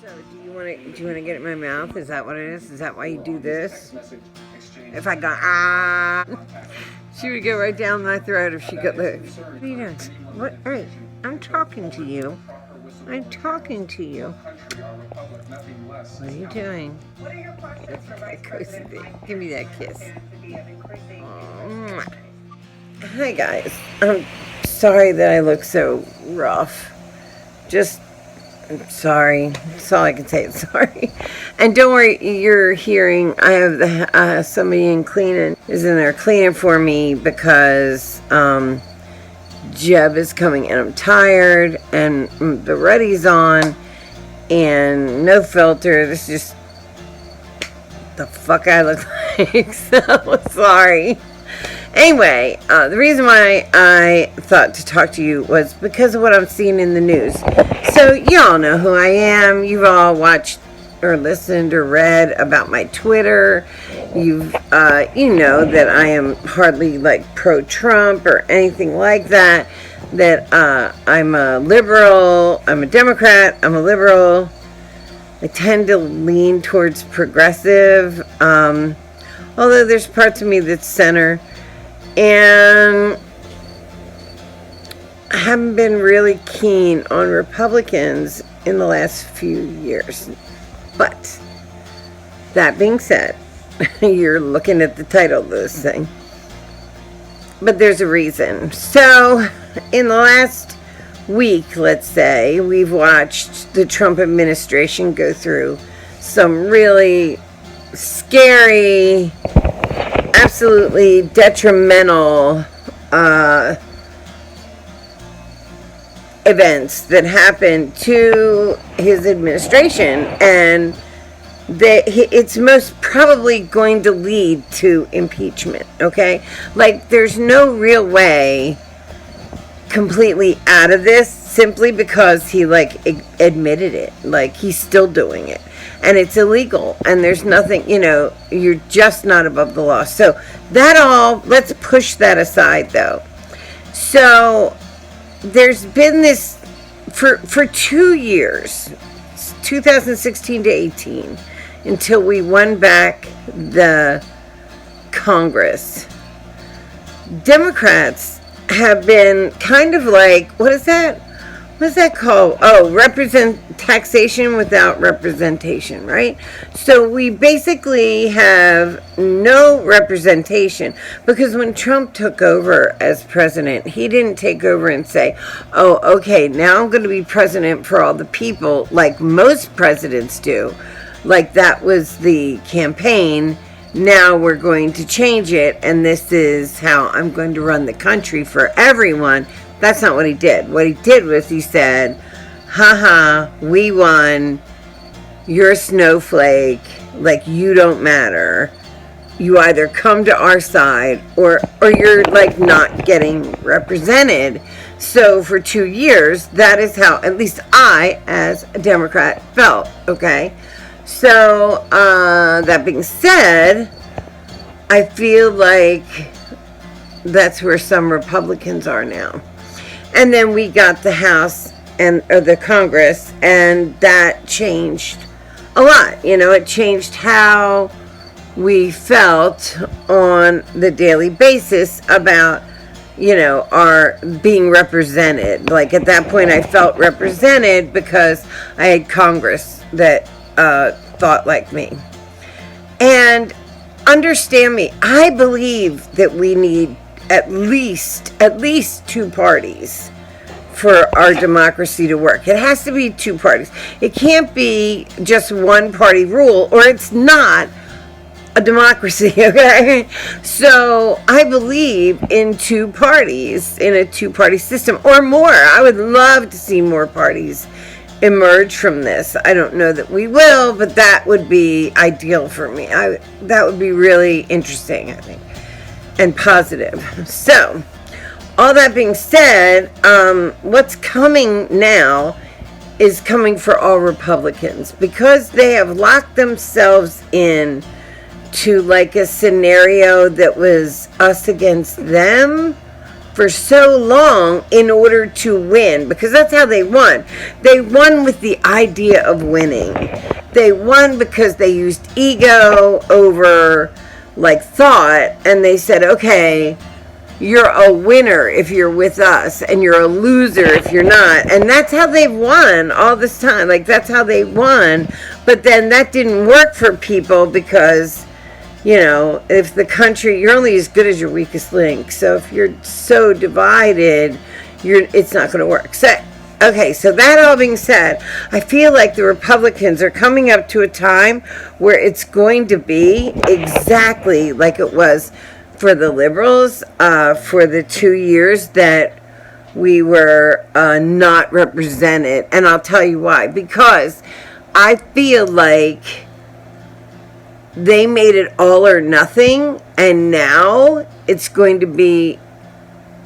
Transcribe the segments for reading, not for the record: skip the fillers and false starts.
So, do you want to get it in my mouth? Is that what it is? Is that why you do this? If I go she would go right down my throat if she got the. What are you doing? What? Hey, I'm talking to you. I'm talking to you. What are you doing? What are your questions for Vice President? Give me that kiss. Oh, hi guys. I'm sorry that I look so rough. I'm sorry. That's all I can say. Sorry. And don't worry, you're hearing, I have somebody in cleaning, is in there cleaning for me because Jeb is coming and I'm tired and the ready's on and no filter. This is just the fuck I look like. So sorry. Anyway, the reason why I thought to talk to you was because of what I'm seeing in the news. So y'all know who I am. You've all watched or listened or read about my Twitter. You know that I am hardly like pro-Trump or anything like that. That I'm a liberal. I'm a Democrat. I'm a liberal. I tend to lean towards progressive. Although there's parts of me that's center. And I haven't been really keen on Republicans in the last few years. But that being said, you're looking at the title of this thing. But there's a reason. So, in the last week, let's say, we've watched the Trump administration go through some really scary, absolutely detrimental events that happened to his administration, and it's most probably going to lead to impeachment. Okay, like there's no real way completely out of this simply because he admitted it. Like he's still doing it. And it's illegal, and there's nothing, you're just not above the law. So let's push that aside though. So there's been this for 2 years, 2016 to 18, until we won back the Congress. Democrats have been kind of like, what is that called? Oh, taxation without representation, right? So we basically have no representation because when Trump took over as president, he didn't take over and say, oh, okay, now I'm going to be president for all the people like most presidents do. Like that was the campaign. Now we're going to change it, and this is how I'm going to run the country for everyone. That's not what he did. What he did was he said, haha, we won. You're a snowflake. Like, you don't matter. You either come to our side or you're, like, not getting represented. So for 2 years, that is how, at least I, as a Democrat, felt, okay? So, that being said, I feel like that's where some Republicans are now. And then we got the House or the Congress, and that changed a lot. It changed how we felt on the daily basis about, our being represented. Like at that point, I felt represented because I had Congress that thought like me. And understand me, I believe that we need at least 2 parties for our democracy to work. It has to be 2 parties. It can't be just one party rule, or it's not a democracy, okay? So I believe in 2 parties, in a 2-party system, or more. I would love to see more parties emerge from this. I don't know that we will, but that would be ideal for me. That would be really interesting, I think, and positive. So, all that being said, what's coming now is coming for all Republicans because they have locked themselves in to like a scenario that was us against them for so long in order to win, because that's how they won. They won with the idea of winning. They won because they used ego over like thought, and they said, okay, you're a winner if you're with us, and you're a loser if you're not. And that's how they've won all this time. Like, that's how they won. But then that didn't work for people because, if the country, you're only as good as your weakest link. So if you're so divided, it's not going to work. So, okay, so that all being said, I feel like the Republicans are coming up to a time where it's going to be exactly like it was for the liberals for the 2 years that we were not represented. And I'll tell you why. Because I feel like they made it all or nothing, and now it's going to be,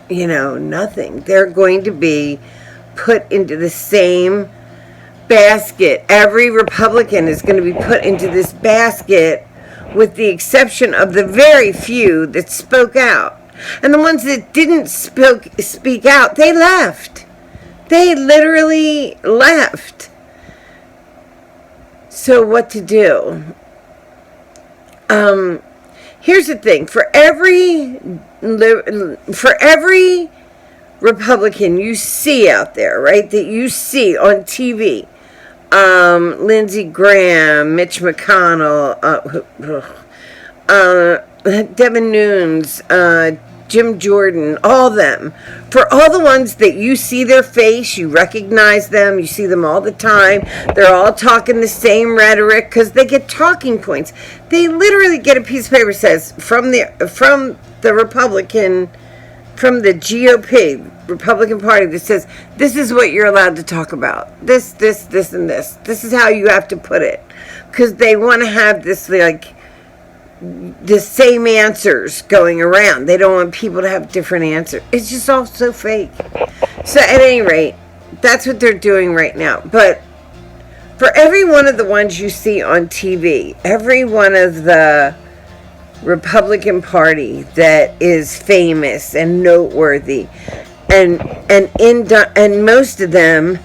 nothing. They're going to be put into the same basket. Every Republican is going to be put into this basket, with the exception of the very few that spoke out. And the ones that didn't speak out, they left. They literally left. So what to do? Here's the thing. For every Republican you see out there, right, that you see on TV, Lindsey Graham, Mitch McConnell, Devin Nunes, Jim Jordan, all them. For all the ones that you see their face, you recognize them, you see them all the time. They're all talking the same rhetoric because they get talking points. They literally get a piece of paper that says from the Republican, from the GOP, Republican Party, that says, this is what you're allowed to talk about. This, and this. This is how you have to put it. Because they want to have this, like, the same answers going around. They don't want people to have different answers. It's just all so fake. So at any rate, that's what they're doing right now. But for every one of the ones you see on TV, every one of the Republican Party that is famous and noteworthy, and most of them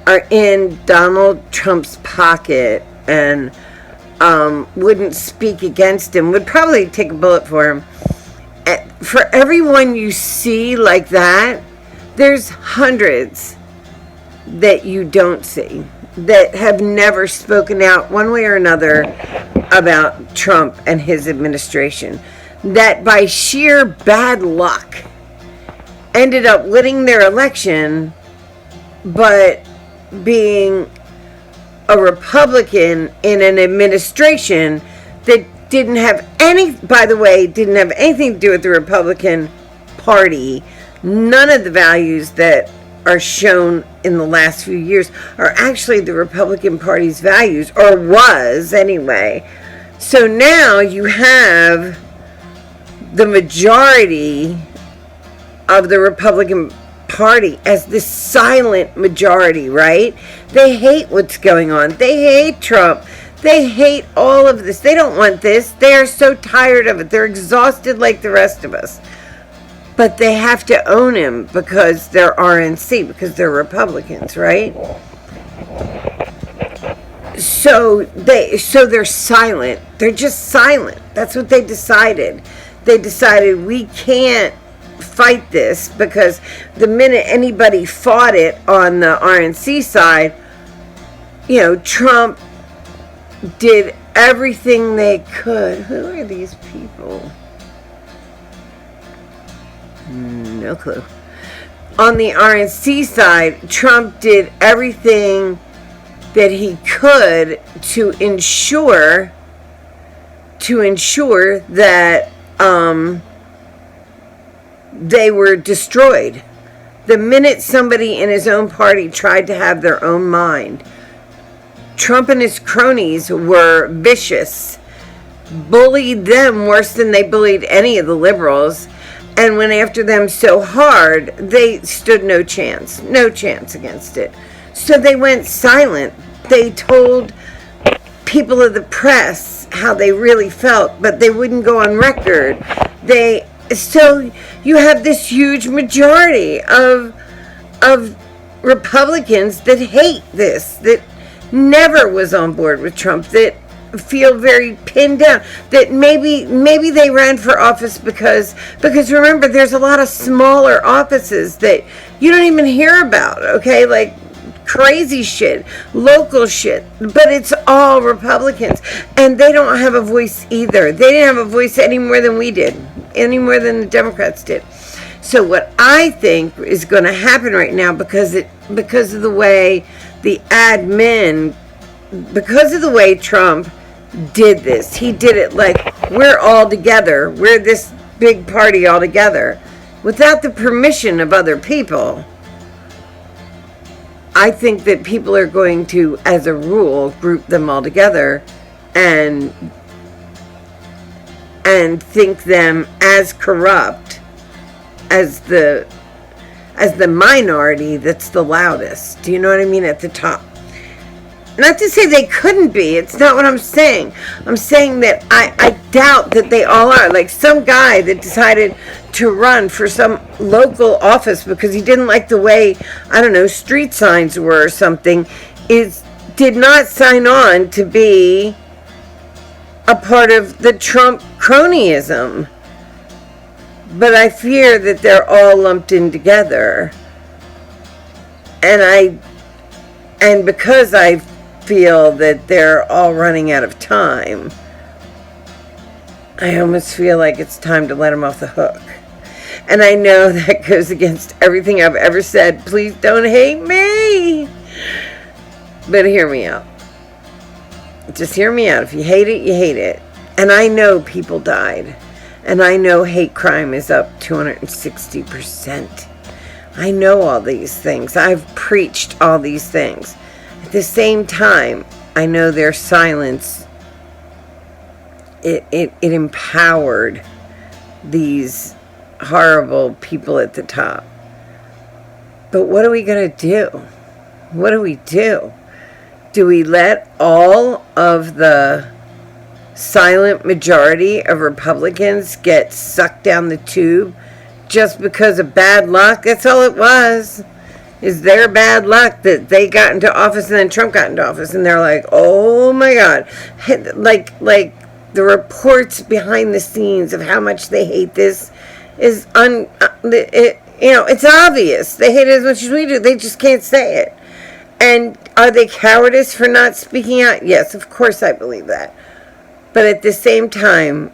are in Donald Trump's pocket and wouldn't speak against him, would probably take a bullet for him. For everyone you see like that, there's hundreds that you don't see, that have never spoken out one way or another about Trump and his administration, that by sheer bad luck ended up winning their election, but being a Republican in an administration that didn't have anything to do with the Republican Party. None of the values that are shown in the last few years are actually the Republican Party's values, or was anyway. So now you have the majority of the Republican Party as this silent majority, right? They hate what's going on. They hate Trump. They hate all of this. They don't want this. They are so tired of it. They're exhausted like the rest of us. But they have to own him because they're RNC, because they're Republicans, right? So they're silent. They're just silent. That's what they decided. They decided we can't fight this, because the minute anybody fought it on the RNC side, Trump did everything they could. Who are these people? No clue. On the RNC side, Trump did everything that he could to ensure that they were destroyed. The minute somebody in his own party tried to have their own mind, Trump and his cronies were vicious, bullied them worse than they bullied any of the liberals, and went after them so hard they stood no chance against it. So they went silent. They told people of the press how they really felt, but they wouldn't go on record. They so you have this huge majority of Republicans that hate this, that never was on board with Trump, that feel very pinned down, that maybe they ran for office because remember, there's a lot of smaller offices that you don't even hear about, okay, like crazy shit, local shit, but it's all Republicans, and they don't have a voice either. They didn't have a voice any more than we did, any more than the Democrats did. So what I think is going to happen right now, because of the way the admin, because of the way Trump did this, he did it like we're all together, we're this big party all together, without the permission of other people. I think that people are going to, as a rule, group them all together and think them as corrupt as the minority that's the loudest. Do you know what I mean? At the top. Not to say they couldn't be. It's not what I'm saying. I'm saying that I doubt that they all are. Like some guy that decided to run for some local office because he didn't like the way, I don't know, street signs were or something, did not sign on to be a part of the Trump cronyism. But I fear that they're all lumped in together. And because I feel that they're all running out of time, I almost feel like it's time to let them off the hook. And I know that goes against everything I've ever said. Please don't hate me. But hear me out. Just hear me out. If you hate it, you hate it. And I know people died. And I know hate crime is up 260%. I know all these things. I've preached all these things. At the same time, I know their silence, it empowered these horrible people at the top. But what are we going to do? What do we do? Do we let all of the silent majority of Republicans get sucked down the tube just because of bad luck? That's all it was. Is their bad luck that they got into office and then Trump got into office, and they're like, oh my God. Like the reports behind the scenes of how much they hate this is it's obvious. They hate it as much as we do. They just can't say it. And are they cowardice for not speaking out? Yes, of course I believe that. But at the same time,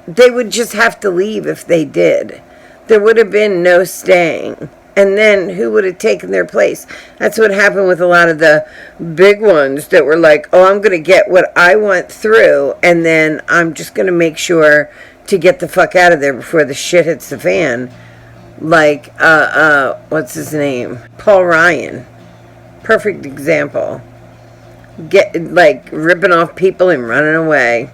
they would just have to leave if they did. There would have been no staying. And then who would have taken their place? That's what happened with a lot of the big ones that were like, oh, I'm going to get what I want through, and then I'm just going to make sure to get the fuck out of there before the shit hits the fan. Like, what's his name? Paul Ryan. Perfect example. Ripping off people and running away.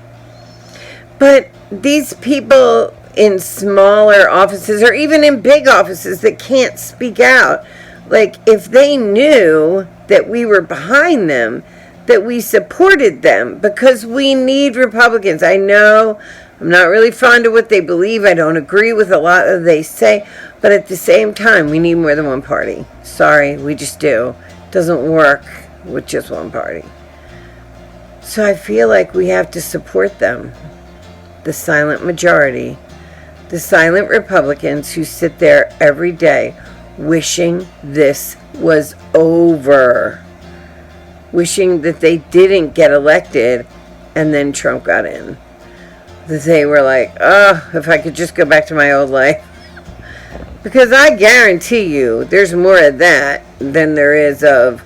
But these people in smaller offices or even in big offices that can't speak out, like if they knew that we were behind them, that we supported them, because we need Republicans. I know I'm not really fond of what they believe. I don't agree with a lot of they say, but at the same time, we need more than one party. Sorry, we just do. It doesn't work with just one party. So I feel like we have to support them, the silent majority, the silent Republicans who sit there every day wishing this was over, wishing that they didn't get elected and then Trump got in. That they were like, oh, if I could just go back to my old life. Because I guarantee you there's more of that than there is of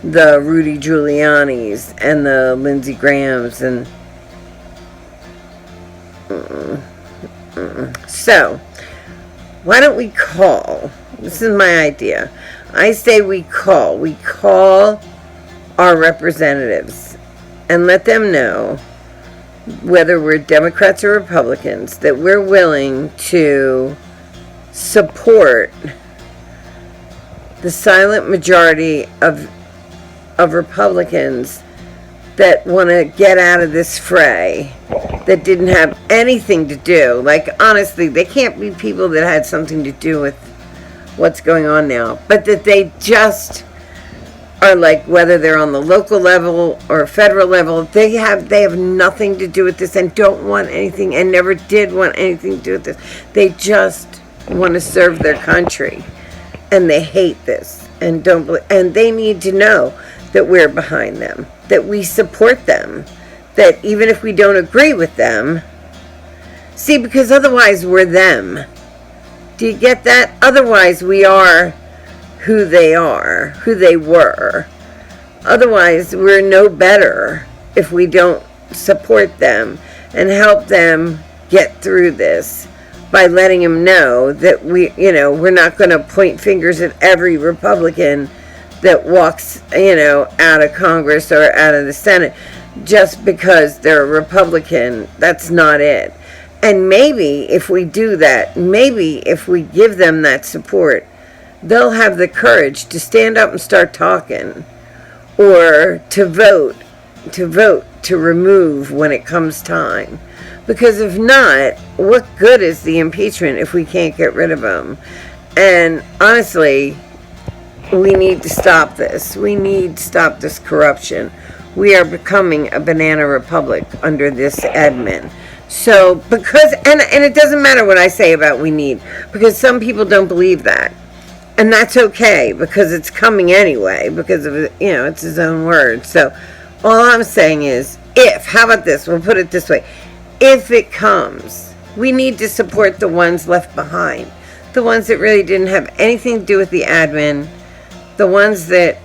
the Rudy Giuliani's and the Lindsey Grahams and So why don't we call, this is my idea, I say we call our representatives and let them know, whether we're Democrats or Republicans, that we're willing to support the silent majority of Republicans that want to get out of this fray that didn't have anything to do. Like, honestly, they can't be people that had something to do with what's going on now, but that they just are like, whether they're on the local level or federal level, they have nothing to do with this and don't want anything and never did want anything to do with this. They just want to serve their country, and they hate this and don't believe, and they need to know that we're behind them, that we support them, that even if we don't agree with them, see, because otherwise we're them. Do you get that? Otherwise we are who they are, who they were. Otherwise, we're no better if we don't support them and help them get through this by letting them know that we're not going to point fingers at every Republican that walks, out of Congress or out of the Senate just because they're a Republican. That's not it. And maybe if we do that, maybe if we give them that support, they'll have the courage to stand up and start talking, or to vote to remove when it comes time. Because if not, what good is the impeachment if we can't get rid of them? And honestly, we need to stop this. We need to stop this corruption. We are becoming a banana republic under this admin. So, because, and it doesn't matter what I say about we need, because some people don't believe that. And that's okay, because it's coming anyway, because of, it's his own word. So all I'm saying is, how about this? We'll put it this way. If it comes, we need to support the ones left behind. The ones that really didn't have anything to do with the admin. The ones that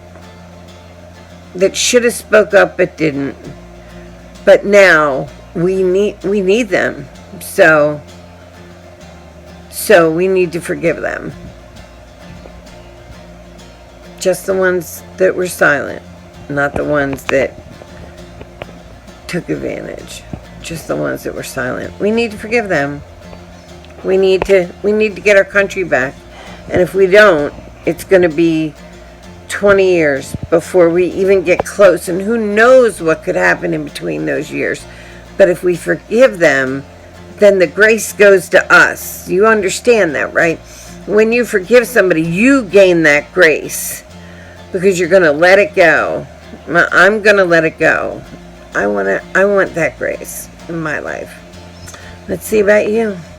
should have spoke up but didn't. But now we need them. So we need to forgive them. Just the ones that were silent, not the ones that took advantage. Just the ones that were silent. We need to forgive them. We need to get our country back. And if we don't, it's going to be 20 years before we even get close. And who knows what could happen in between those years. But if we forgive them, then the grace goes to us. You understand that, right? When you forgive somebody, you gain that grace. Because you're going to let it go. I'm going to let it go. I want that grace in my life. Let's see about you.